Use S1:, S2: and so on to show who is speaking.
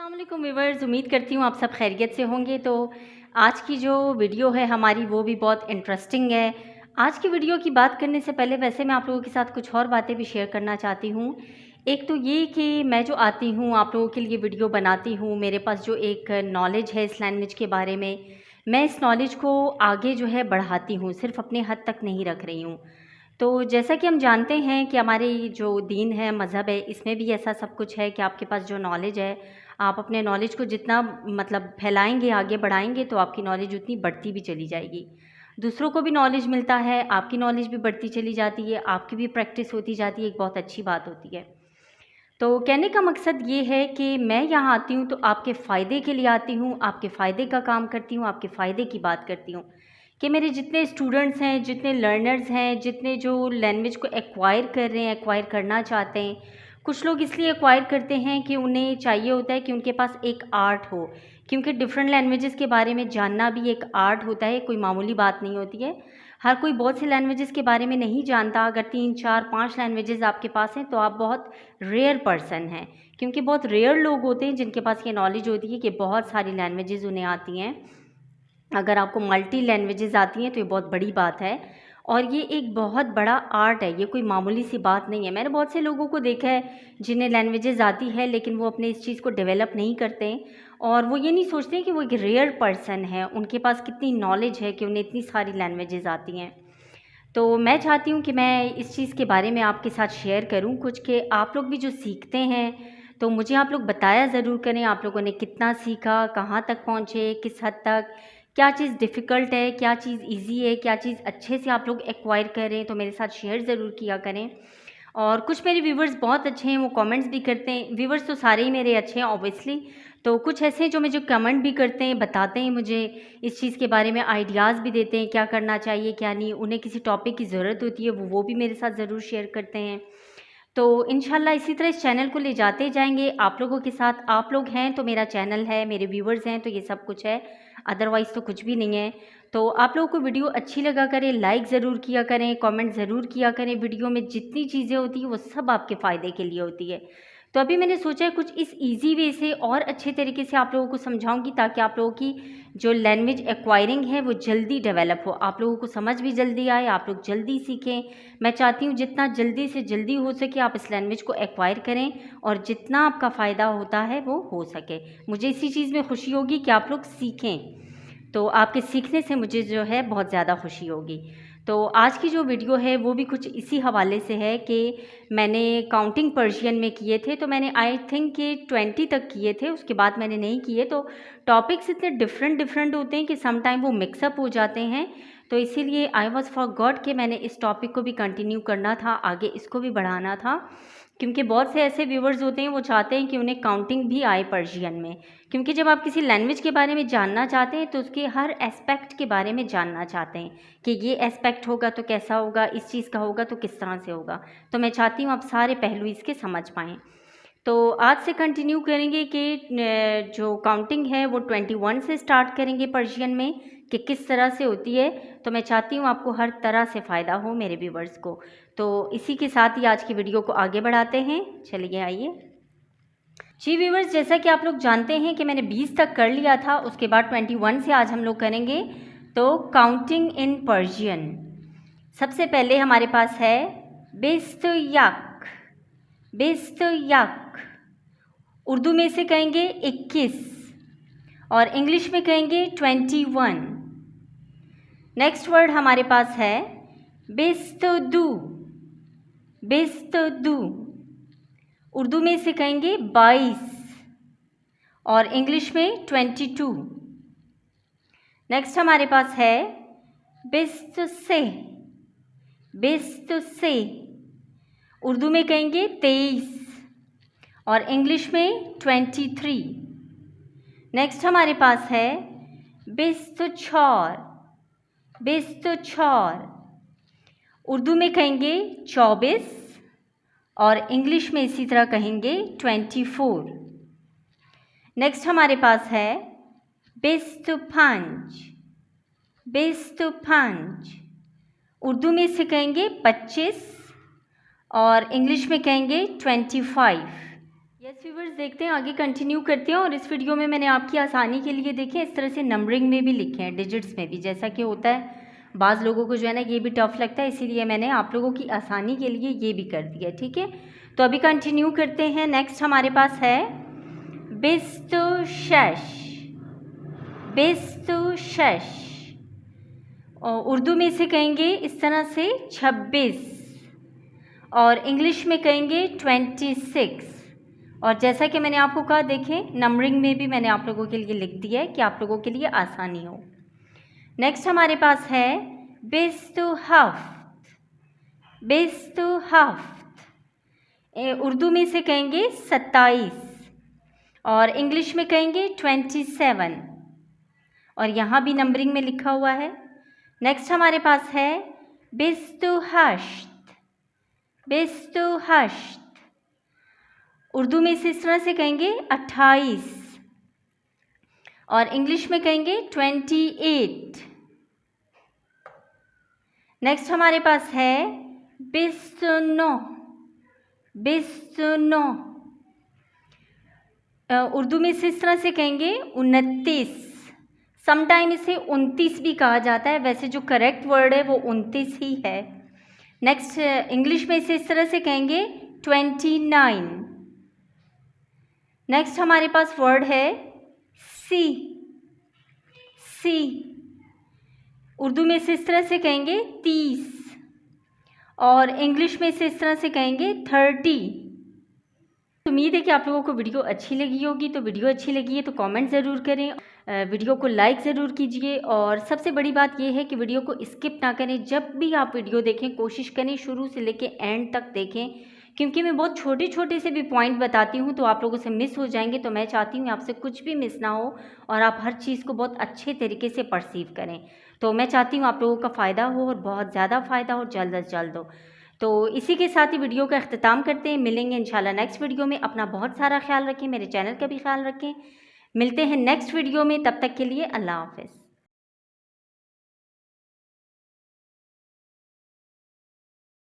S1: अस्सलाम वालेकुम व्यूअर्स, उम्मीद करती हूँ आप सब खैरियत से होंगे। तो आज की जो वीडियो है हमारी वो भी बहुत इंटरेस्टिंग है। आज की वीडियो की बात करने से पहले वैसे मैं आप लोगों के साथ कुछ और बातें भी शेयर करना चाहती हूँ। एक तो ये कि मैं जो आती हूँ आप लोगों के लिए वीडियो बनाती हूँ, मेरे पास जो एक नॉलेज है इस लैंग्वेज के बारे में, मैं इस नॉलेज को आगे जो है बढ़ाती हूँ, सिर्फ अपने हद तक नहीं रख रही हूँ। तो जैसा कि हम जानते हैं कि हमारे जो दीन है, मज़हब है, इसमें भी ऐसा सब कुछ है कि आपके पास जो नॉलेज है, आप अपने नॉलेज को जितना मतलब फैलाएँगे, आगे बढ़ाएँगे तो आपकी नॉलेज उतनी बढ़ती भी चली जाएगी। दूसरों को भी नॉलेज मिलता है, आपकी नॉलेज भी बढ़ती चली जाती है, आपकी भी प्रैक्टिस होती जाती है, एक बहुत अच्छी बात होती है। तो कहने का मकसद ये है कि मैं यहाँ आती हूँ तो आपके फ़ायदे के लिए आती हूँ, आपके फ़ायदे का काम करती हूँ, आपके फ़ायदे की बात करती हूँ कि मेरे जितने स्टूडेंट्स हैं, जितने लर्नर्स हैं, जितने जो लैंग्वेज को एक्वायर कर रहे हैं, एक्वायर करना चाहते हैं, कुछ लोग इसलिए एक्वायर करते हैं कि उन्हें चाहिए होता है कि उनके पास एक आर्ट हो, क्योंकि डिफरेंट लैंग्वेजेस के बारे में जानना भी एक आर्ट होता है, कोई मामूली बात नहीं होती है। हर कोई बहुत से लैंग्वेजेस के बारे में नहीं जानता। अगर 3, 4, 5 लैंग्वेजेस आपके पास हैं तो आप बहुत रेयर पर्सन हैं, क्योंकि बहुत रेयर लोग होते हैं जिनके पास ये नॉलेज होती है कि बहुत सारी लैंग्वेजेस उन्हें आती हैं। अगर आपको मल्टी लैंग्वेजेस आती हैं तो ये बहुत बड़ी बात है और ये एक बहुत बड़ा आर्ट है, ये कोई मामूली सी बात नहीं है। मैंने बहुत से लोगों को देखा है जिन्हें लैंग्वेजेस आती है लेकिन वो अपने इस चीज़ को डेवलप नहीं करते और वो ये नहीं सोचते कि वो एक रेयर पर्सन है, उनके पास कितनी नॉलेज है कि उन्हें इतनी सारी लैंग्वेजेस आती हैं। तो मैं चाहती हूँ कि मैं इस चीज़ के बारे में आपके साथ शेयर करूँ कुछ, कि आप लोग भी जो सीखते हैं तो मुझे आप लोग बताया ज़रूर करें आप लोगों ने कितना सीखा, कहाँ तक पहुँचे, किस हद तक, क्या चीज़ डिफ़िकल्ट है, क्या चीज़ ईज़ी है, क्या चीज़ अच्छे से आप लोग एक्वायर करें, तो मेरे साथ शेयर ज़रूर किया करें। और कुछ मेरे व्यूवर्स बहुत अच्छे हैं, वो कमेंट्स भी करते हैं। व्यूवर्स तो सारे ही मेरे अच्छे हैं ऑब्वियसली, तो कुछ ऐसे हैं जो मुझे कमेंट भी करते हैं, बताते हैं मुझे इस चीज़ के बारे में, आइडियाज़ भी देते हैं क्या करना चाहिए क्या नहीं। उन्हें किसी टॉपिक की ज़रूरत होती है वो भी मेरे साथ ज़रूर शेयर करते हैं। तो इंशाल्लाह इसी तरह इस चैनल को ले जाते जाएंगे आप लोगों के साथ। आप लोग हैं तो मेरा चैनल है, मेरे व्यूवर्स हैं तो ये सब कुछ है, अदरवाइज़ तो कुछ भी नहीं है। तो आप लोगों को वीडियो अच्छी लगा करें, लाइक ज़रूर किया करें, कमेंट ज़रूर किया करें। वीडियो में जितनी चीज़ें होती हैं वो सब आपके फ़ायदे के लिए होती है। तो अभी मैंने सोचा है कुछ इस ईज़ी वे से और अच्छे तरीके से आप लोगों को समझाऊंगी ताकि आप लोगों की जो लैंग्वेज एक्वायरिंग है वो जल्दी डेवलप हो, आप लोगों को समझ भी जल्दी आए, आप लोग जल्दी सीखें। मैं चाहती हूँ जितना जल्दी से जल्दी हो सके आप इस लैंग्वेज को एक्वायर करें और जितना आपका फ़ायदा होता है वो हो सके। मुझे इसी चीज़ में खुशी होगी कि आप लोग सीखें, तो आपके सीखने से मुझे जो है बहुत ज़्यादा खुशी होगी। तो आज की जो वीडियो है वो भी कुछ इसी हवाले से है कि मैंने काउंटिंग पर्शियन में किए थे, तो मैंने आई थिंक कि 20 तक किए थे, उसके बाद मैंने नहीं किए। तो टॉपिक्स इतने डिफरेंट होते हैं कि सम टाइम वो मिक्सअप हो जाते हैं, तो इसीलिए आई वॉज फॉर गॉड कि मैंने इस टॉपिक को भी कंटिन्यू करना था, आगे इसको भी बढ़ाना था, क्योंकि बहुत से ऐसे व्यूवर्स होते हैं वो चाहते हैं कि उन्हें काउंटिंग भी आए पर्शियन में। क्योंकि जब आप किसी लैंग्वेज के बारे में जानना चाहते हैं तो उसके हर एस्पेक्ट के बारे में जानना चाहते हैं कि ये एस्पेक्ट होगा तो कैसा होगा, इस चीज़ का होगा तो किस तरह से होगा। तो मैं चाहती हूँ आप सारे पहलू इसके समझ पाएँ। तो आज से कंटिन्यू करेंगे कि जो काउंटिंग है वो 21 से स्टार्ट करेंगे पर्शियन में कि किस तरह से होती है। तो मैं चाहती हूँ आपको हर तरह से फ़ायदा हो मेरे व्यूवर्स को। तो इसी के साथ ही आज की वीडियो को आगे बढ़ाते हैं, चलिए आइए। जी व्यूवर्स, जैसा कि आप लोग जानते हैं कि मैंने 20 तक कर लिया था, उसके बाद 21 से आज हम लोग करेंगे। तो काउंटिंग इन पर्शियन, सबसे पहले हमारे पास है बेस्तयाक। बेस्तयाक उर्दू में से कहेंगे 21 और इंग्लिश में कहेंगे 21। नेक्स्ट वर्ड हमारे पास है बेस्तदू। बेस्तदू उर्दू में से कहेंगे 22 और इंग्लिश में 22। नेक्स्ट हमारे पास है बेस्तसे। बेस्तसे उर्दू में कहेंगे 23 और इंग्लिश में 23। नेक्स्ट हमारे पास है बेस्तछौर। बेस्तछौर उर्दू में कहेंगे 24 और इंग्लिश में इसी तरह कहेंगे 24। नेक्स्ट हमारे पास है बेस्तुपांच। बेस्तुपांच उर्दू में से कहेंगे 25 और इंग्लिश में कहेंगे 25। यस व्यूवर्स, देखते हैं आगे कंटिन्यू करते हैं। और इस वीडियो में मैंने आपकी आसानी के लिए देखें इस तरह से नंबरिंग में भी लिखे हैं, डिजिट्स में भी, जैसा कि होता है बाज़ लोगों को जो है ना ये भी टफ लगता है, इसीलिए मैंने आप लोगों की आसानी के लिए ये भी कर दिया। ठीक है, तो अभी कंटिन्यू करते हैं। नेक्स्ट हमारे पास है बिस्तुशश। बिस्तुशश और उर्दू में इसे कहेंगे इस तरह से 26 और इंग्लिश में कहेंगे 26। और जैसा कि मैंने आपको कहा, देखें नंबरिंग में भी मैंने आप लोगों के लिए लिख दिया है कि आप लोगों के लिए आसानी हो। नेक्स्ट हमारे पास है बिस्तुहफ्त। बिस्तुहफ्त उर्दू में इसे कहेंगे 27 और इंग्लिश में कहेंगे 27 और यहाँ भी नंबरिंग में लिखा हुआ है। नेक्स्ट हमारे पास है बिस्तुहश्त। बिस्तुहश्त उर्दू में इसे इस तरह से कहेंगे 28 और इंग्लिश में कहेंगे 28। नेक्स्ट हमारे पास है बिस्तुनो। बिस्तुनो उर्दू में इसे इस तरह से कहेंगे 29। समटाइम इसे 29 भी कहा जाता है, वैसे जो करेक्ट वर्ड है वो 29 ही है। नेक्स्ट इंग्लिश में इसे इस तरह से कहेंगे 29। नेक्स्ट हमारे पास वर्ड है सी। सी उर्दू में इसे इस तरह से कहेंगे 30 और इंग्लिश में इसे इस तरह से कहेंगे 30। उम्मीद है कि आप लोगों को वीडियो अच्छी लगी होगी। तो वीडियो अच्छी लगी है तो कमेंट ज़रूर करें, वीडियो को लाइक ज़रूर कीजिए और सबसे बड़ी बात यह है कि वीडियो को स्किप ना करें। जब भी आप वीडियो देखें कोशिश करें शुरू से लेके एंड तक देखें, क्योंकि मैं बहुत छोटे छोटे से भी पॉइंट बताती हूँ तो आप लोगों से मिस हो जाएंगे। तो मैं चाहती हूँ आपसे कुछ भी मिस ना हो और आप हर चीज़ को बहुत अच्छे तरीके से परसीव करें। तो मैं चाहती हूँ आप लोगों का फ़ायदा हो और बहुत ज़्यादा फ़ायदा हो, जल्द अज जल्द हो। तो इसी के साथ ही वीडियो का अख्तिताम करते हैं। मिलेंगे इंशाल्लाह नेक्स्ट वीडियो में। अपना बहुत सारा ख्याल रखें, मेरे चैनल का भी ख्याल रखें। मिलते हैं नेक्स्ट वीडियो में, तब तक के लिए अल्लाह हाफ़िज़।